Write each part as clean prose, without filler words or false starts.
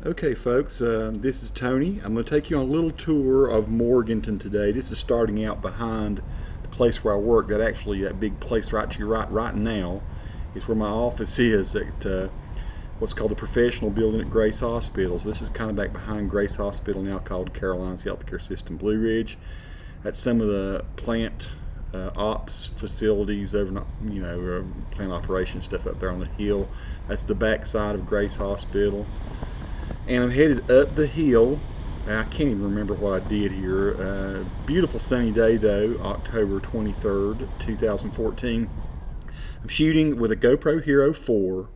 Okay folks, this is Tony. I'm going to take you on a little tour of Morganton today. This is starting out behind the place where I work. That big place right to your right now is where my office is at what's called the professional building at Grace Hospital. So this is kind of back behind Grace Hospital, now called Caroline's Healthcare System Blue Ridge. That's some of the plant ops facilities over, plant operations stuff up there on the hill. That's the back side of Grace Hospital. And I'm headed up the hill. I can't even remember what I did here. Beautiful sunny day though, October 23rd, 2014. I'm shooting with a GoPro Hero4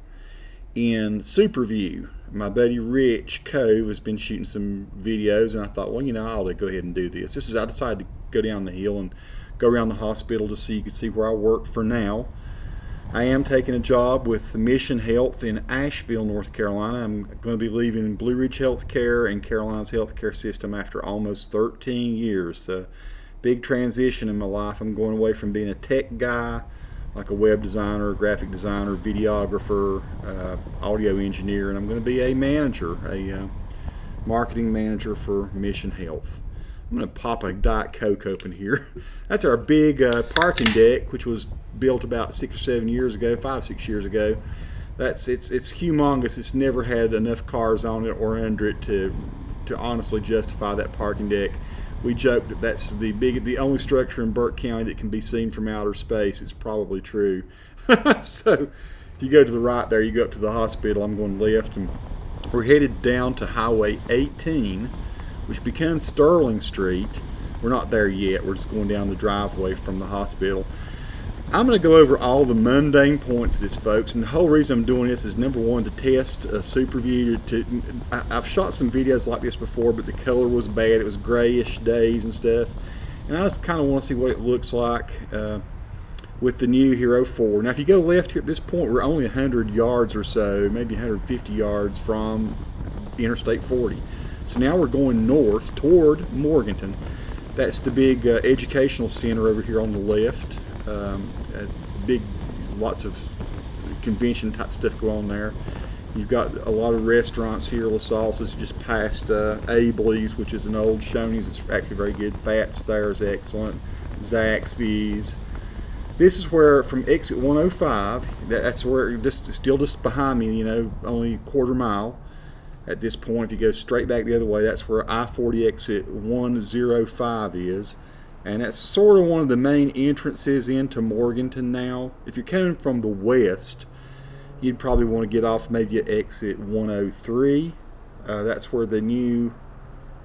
in Superview. My buddy Rich Cove has been shooting some videos, and I thought, well, I ought to go ahead and do this. I decided to go down the hill and go around the hospital just so you can see where I work for now. I am taking a job with Mission Health in Asheville, North Carolina. I'm going to be leaving Blue Ridge Healthcare and Caroline's Healthcare System after almost 13 years. So, big transition in my life. I'm going away from being a tech guy, like a web designer, graphic designer, videographer, audio engineer, and I'm going to be a manager, a marketing manager for Mission Health. I'm going to pop a Diet Coke open here. That's our big parking deck, which was built about 5 or 6 years ago. It's humongous. It's never had enough cars on it or under it to honestly justify that parking deck. We joke that that's the only structure in Burke County that can be seen from outer space. It's probably true. So if you go to the right there, you go up to the hospital. I'm going left, and we're headed down to Highway 18, which becomes Sterling Street. We're not there yet. We're just going down the driveway from the hospital. I'm going to go over all the mundane points of this, folks, and the whole reason I'm doing this is, number one, to test Superview. I've shot some videos like this before, but the color was bad. It was grayish days and stuff, and I just kind of want to see what it looks like with the new Hero 4. Now, if you go left here at this point, we're only 100 yards or so, maybe 150 yards from Interstate 40. So now we're going north toward Morganton. That's the big educational center over here on the left. It's big, lots of convention type stuff going on there. You've got a lot of restaurants here. LaSalle's is just past Abley's, which is an old Shoney's. It's actually very good. Fats there is excellent. Zaxby's. This is where, from exit 105, that's where, still just behind me, only a quarter mile. At this point, if you go straight back the other way, that's where I-40 exit 105 is. And that's sort of one of the main entrances into Morganton now. If you're coming from the west, you'd probably want to get off maybe at exit 103. That's where the new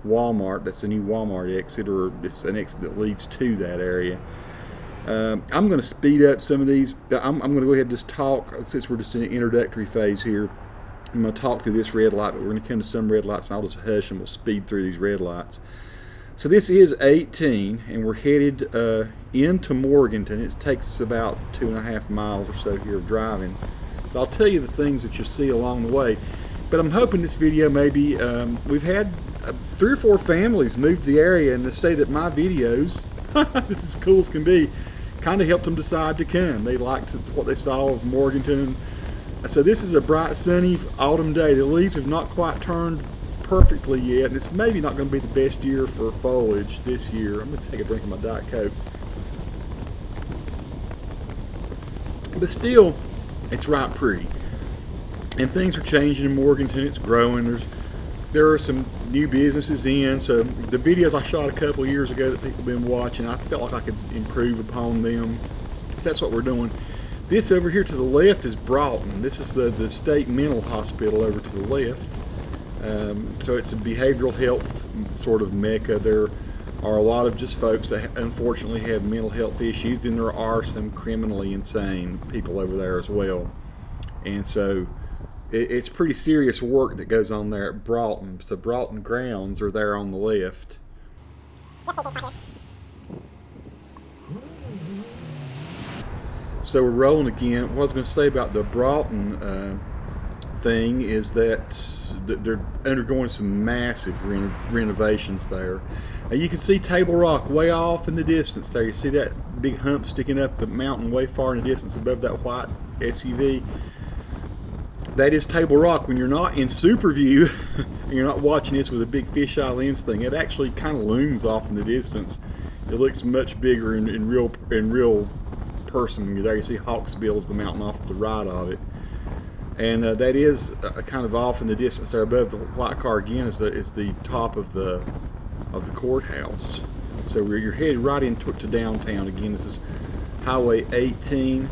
Walmart, that's the new Walmart exit, or it's an exit that leads to that area. I'm going to speed up some of these. I'm going to go ahead and just talk, since we're just in the introductory phase here. I'm going to talk through this red light, but we're going to come to some red lights, and I'll just hush and we'll speed through these red lights. So this is 18, and we're headed into Morganton. It takes about 2.5 miles or so here of driving. But I'll tell you the things that you'll see along the way. But I'm hoping this video maybe, we've had 3 or 4 families move to the area, and to say that my videos, this is cool as can be, kind of helped them decide to come. They liked what they saw of Morganton. So this is a bright, sunny autumn day. The leaves have not quite turned perfectly yet, and it's maybe not going to be the best year for foliage this year. I'm going to take a drink of my Diet Coke. But still, it's right pretty. And things are changing in Morganton. It's growing. There are some new businesses in. So the videos I shot a couple years ago that people have been watching, I felt like I could improve upon them. So that's what we're doing. This over here to the left is Broughton. This is the state mental hospital over to the left. So it's a behavioral health sort of mecca. There are a lot of just folks that unfortunately have mental health issues, and there are some criminally insane people over there as well. And so it's pretty serious work that goes on there at Broughton. So Broughton Grounds are there on the left. So we're rolling again. What I was going to say about the Broughton thing is that they're undergoing some massive renovations there. You can see Table Rock way off in the distance there. You see that big hump sticking up the mountain way far in the distance above that white SUV. that is Table Rock. When you're not in Superview and you're not watching this with a big fisheye lens thing, it actually kind of looms off in the distance. It looks much bigger in real person. When you're there, you see Hawksbill's the mountain off to the right of it, and that is kind of off in the distance there above the white car again is the top of the courthouse. So you're headed right into downtown again. This is Highway 18.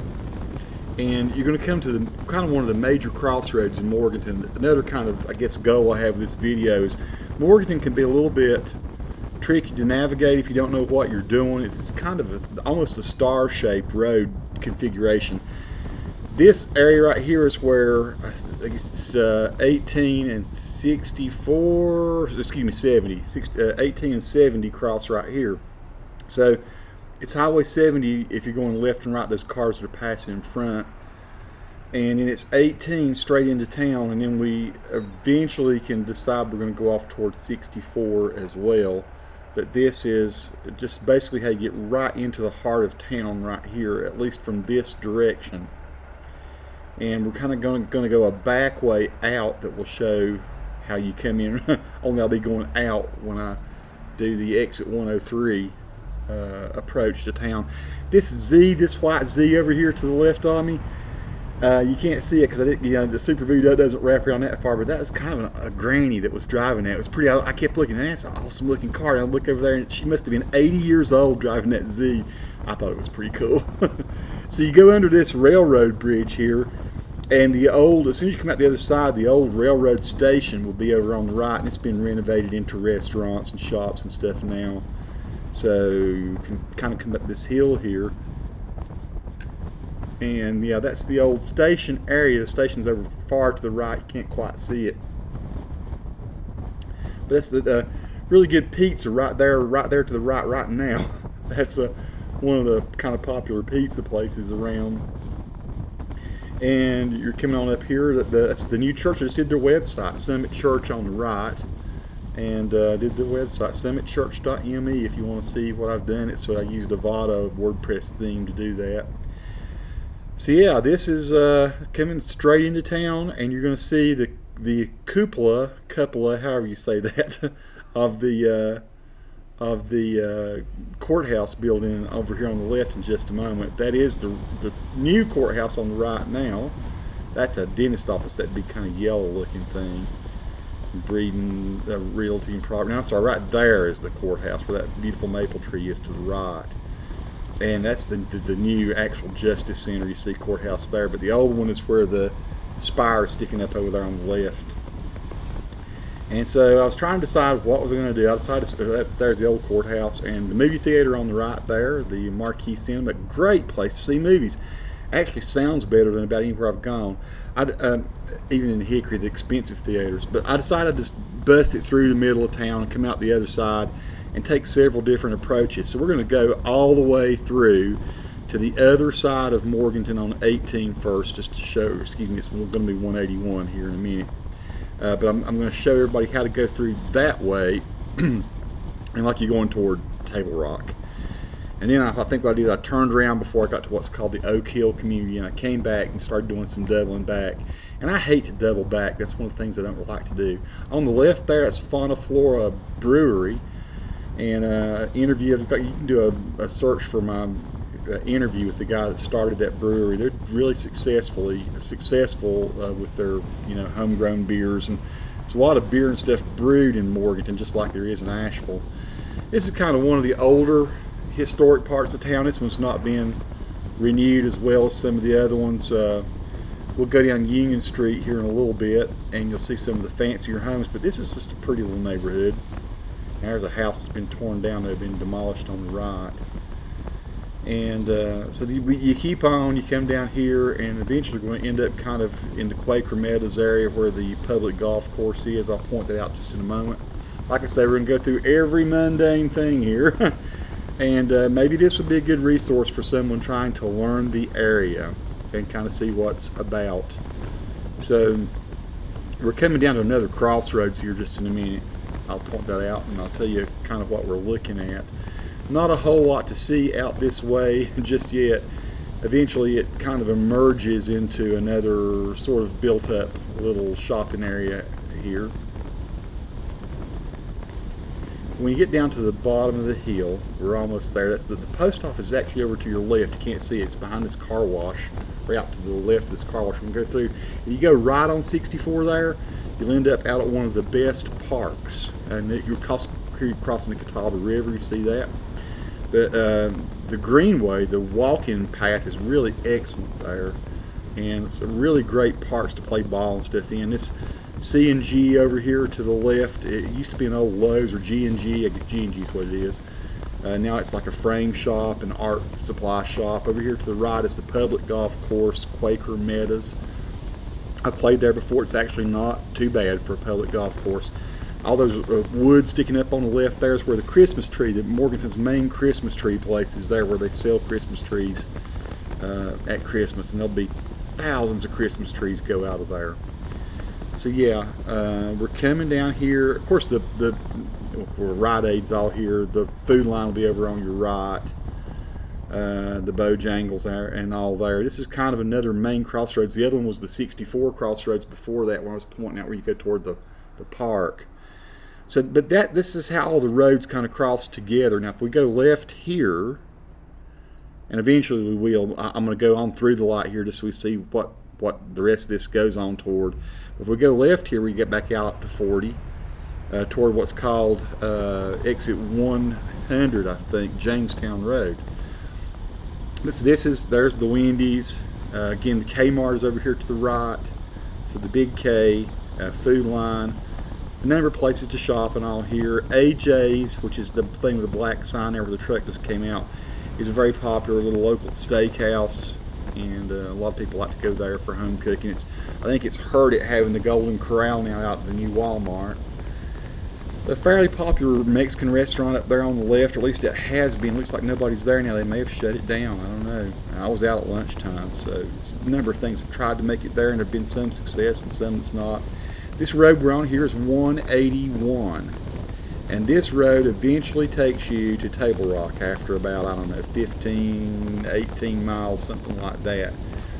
And you're going to come to the kind of one of the major crossroads in Morganton. Another kind of, I guess, goal I have with this video is Morganton can be a little bit tricky to navigate if you don't know what you're doing. It's kind of almost a star-shaped road configuration. This area right here is where I guess it's 18 and 64, excuse me, 70, 18 and 70 cross right here. So it's Highway 70 if you're going left and right, those cars that are passing in front. And then it's 18 straight into town, and then we eventually can decide we're going to go off towards 64 as well. But this is just basically how you get right into the heart of town right here, at least from this direction. And we're kind of going to go a back way out that will show how you come in. Only I'll be going out when I do the exit 103 approach to town. This white Z over here to the left of me, you can't see it because the Superview doesn't wrap around that far, but that was kind of a granny that was driving that. It was pretty. I kept looking, that's an awesome looking car, and I look over there, and she must have been 80 years old driving that Z. I thought it was pretty cool. So you go under this railroad bridge here, and as soon as you come out the other side, the old railroad station will be over on the right, and it's been renovated into restaurants and shops and stuff now. So you can kind of come up this hill here, and yeah, that's the old station area. The station's over far to the right. You can't quite see it, but that's the really good pizza right there to the right now. That's one of the kind of popular pizza places around. And you're coming on up here. That's the new church. I just did their website, Summit Church on the right. And did the website summitchurch.me if you want to see what I've done. So I used a Vado WordPress theme to do that. So yeah, this is coming straight into town, and you're going to see the cupola, however you say that, of the courthouse building over here on the left in just a moment. That is the new courthouse on the right now. That's a dentist office, that big kind of yellow looking thing. Breeding Realty and Property. Now, sorry, right there is the courthouse where that beautiful maple tree is to the right. And that's the new actual Justice Center. You see courthouse there, but the old one is where the spire is sticking up over there on the left. And so I was trying to decide what was I going to do. I decided there's the old courthouse and the movie theater on the right there, the Marquee Cinema. Great place to see movies. Actually sounds better than about anywhere I've gone. Even in Hickory, the expensive theaters. But I decided to just bust it through the middle of town and come out the other side and take several different approaches. So we're going to go all the way through to the other side of Morganton on 18 first, just to show, excuse me, it's going to be 181 here in a minute. But I'm going to show everybody how to go through that way, and like you're going toward Table Rock. And then I think what I did, I turned around before I got to what's called the Oak Hill community, and I came back and started doing some doubling back. And I hate to double back. That's one of the things I don't like to do. On the left there, it's Fauna Flora Brewery, and interview. You can do a search for my interview with the guy that started that brewery. They're really successful with their homegrown beers, and there's a lot of beer and stuff brewed in Morganton, just like there is in Asheville. This is kind of one of the older historic parts of town. This one's not been renewed as well as some of the other ones. We'll go down Union Street here in a little bit, and you'll see some of the fancier homes, but this is just a pretty little neighborhood. There's a house that's been torn down, that's been demolished on the right. And so you keep on, you come down here, and eventually we're going to end up kind of in the Quaker Meadows area where the public golf course is. I'll point that out just in a moment. Like I say, we're going to go through every mundane thing here. And maybe this would be a good resource for someone trying to learn the area and kind of see what's about. So we're coming down to another crossroads here just in a minute. I'll point that out, and I'll tell you kind of what we're looking at. Not a whole lot to see out this way just yet. eventually it kind of emerges into another sort of built up little shopping area here. When you get down to the bottom of the hill, we're almost there. That's the post office is actually over to your left. You can't see it. It's behind this car wash, right out to the left of this car wash. We can go through. If you go right on 64 there, you'll end up out at one of the best parks. And you're crossing the Catawba River. You see that? But the greenway, the walking path, is really excellent there, and it's a really great parks to play ball and stuff in. This C&G over here to the left, it used to be an old Lowe's or G&G. I guess G&G is what it is. Now it's like a frame shop and art supply shop. Over here to the right is the public golf course, Quaker Meadows. I've played there before. It's actually not too bad for a public golf course. All those wood sticking up on the left there is where the Christmas tree, the Morganton's main Christmas tree place is there, where they sell Christmas trees at Christmas, and there'll be thousands of Christmas trees go out of there. So yeah, we're coming down here. Of course, the Rite Aid's all here. The food line will be over on your right. The Bojangles there and all there. This is kind of another main crossroads. The other one was the 64 crossroads before that, when I was pointing out where you go toward the park. So, but this is how all the roads kind of cross together. Now, if we go left here, and eventually we will, I'm going to go on through the light here just so we see what the rest of this goes on toward. If we go left here, we get back out to 40, toward what's called exit 100, I think, Jamestown Road. So there's the Wendy's. Again, the Kmart is over here to the right. So the big K, food line. A number of places to shop and all here. AJ's, which is the thing with the black sign there where the truck just came out, is a very popular little local steakhouse, and a lot of people like to go there for home cooking. I think it's hurt at having the Golden Corral now out at the new Walmart. A fairly popular Mexican restaurant up there on the left, or at least it has been. Looks like nobody's there now. They may have shut it down. I don't know. I was out at lunchtime, so it's a number of things have tried to make it there, and there have been some success and some that's not. This road we're on here is 181, and this road eventually takes you to Table Rock after about, I don't know, 15, 18 miles, something like that.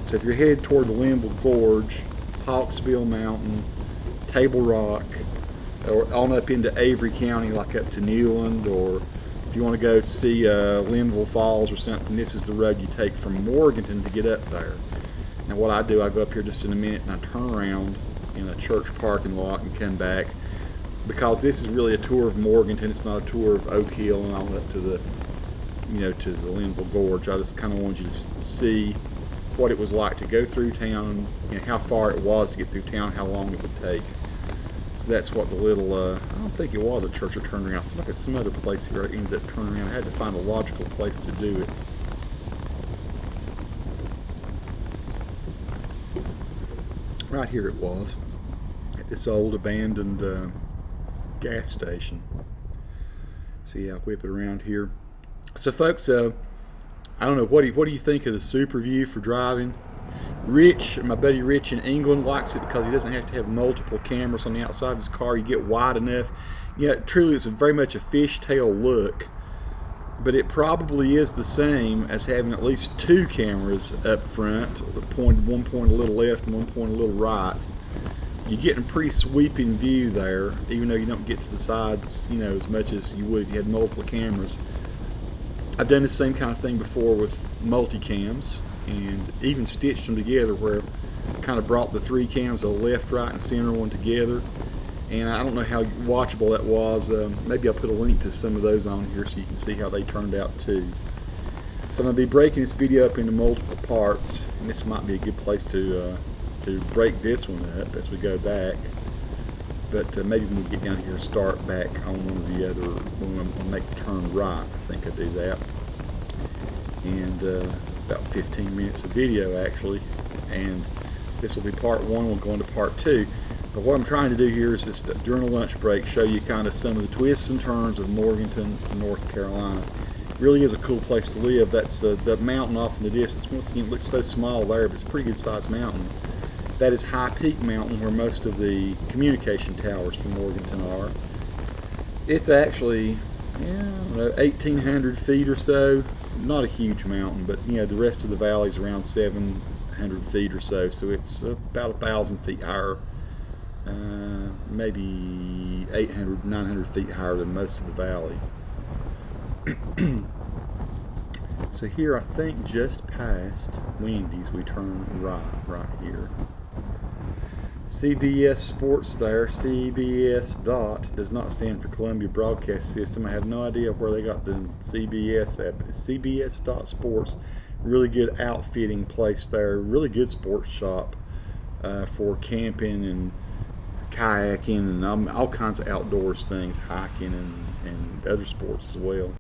So if you're headed toward the Linville Gorge, Hawksbill Mountain, Table Rock, or on up into Avery County, like up to Newland, or if you want to go to see Linville Falls or something, this is the road you take from Morganton to get up there. Now what I do, I go up here just in a minute and I turn around in a church parking lot and come back, because this is really a tour of Morganton. It's not a tour of Oak Hill and on up to the, to the Linville Gorge. I just kind of wanted you to see what it was like to go through town, how far it was to get through town, how long it would take. So that's what the little, I don't think it was a church or turnaround. It's like some other place here I ended up turning around. I had to find a logical place to do it. Right here it was, at this old abandoned gas station. So yeah, I'll whip it around here. So folks, I don't know, what do you think of the Superview for driving? Rich, my buddy Rich in England, likes it because he doesn't have to have multiple cameras on the outside of his car. You get wide enough. Yeah, truly it's very much a fishtail look, but it probably is the same as having at least two cameras up front, one point a little left and one point a little right. You're getting a pretty sweeping view there, even though you don't get to the sides, as much as you would if you had multiple cameras. I've done the same kind of thing before with multicams, and even stitched them together, where I kind of brought the three cams, the left, right, and center one together. And I don't know how watchable that was. Maybe I'll put a link to some of those on here so you can see how they turned out too. So I'm going to be breaking this video up into multiple parts, and this might be a good place to break this one up as we go back. But maybe when we get down here, start back on one of the other, when I make the turn right. I think I do that. And it's about 15 minutes of video actually, and this will be part one. We'll go into part two. But what I'm trying to do here is just during a lunch break show you kind of some of the twists and turns of Morganton, North Carolina. It really is a cool place to live. That's the mountain off in the distance. Once again, it looks so small there, but it's a pretty good sized mountain. That is High Peak Mountain, where most of the communication towers from Morganton are. It's actually, I don't know, 1,800 feet or so. not a huge mountain, but you know, the rest of the valley is around 700 feet or so, so it's about 1,000 feet higher, maybe 800, 900 feet higher than most of the valley. So here, I think just past Wendy's, we turn right here. CBS Sports there. CBS dot does not stand for Columbia Broadcast System. I have no idea where they got the CBS at, but it's CBS dot Sports. Really good outfitting place there. Really good sports shop for camping and kayaking and all kinds of outdoors things, hiking and other sports as well.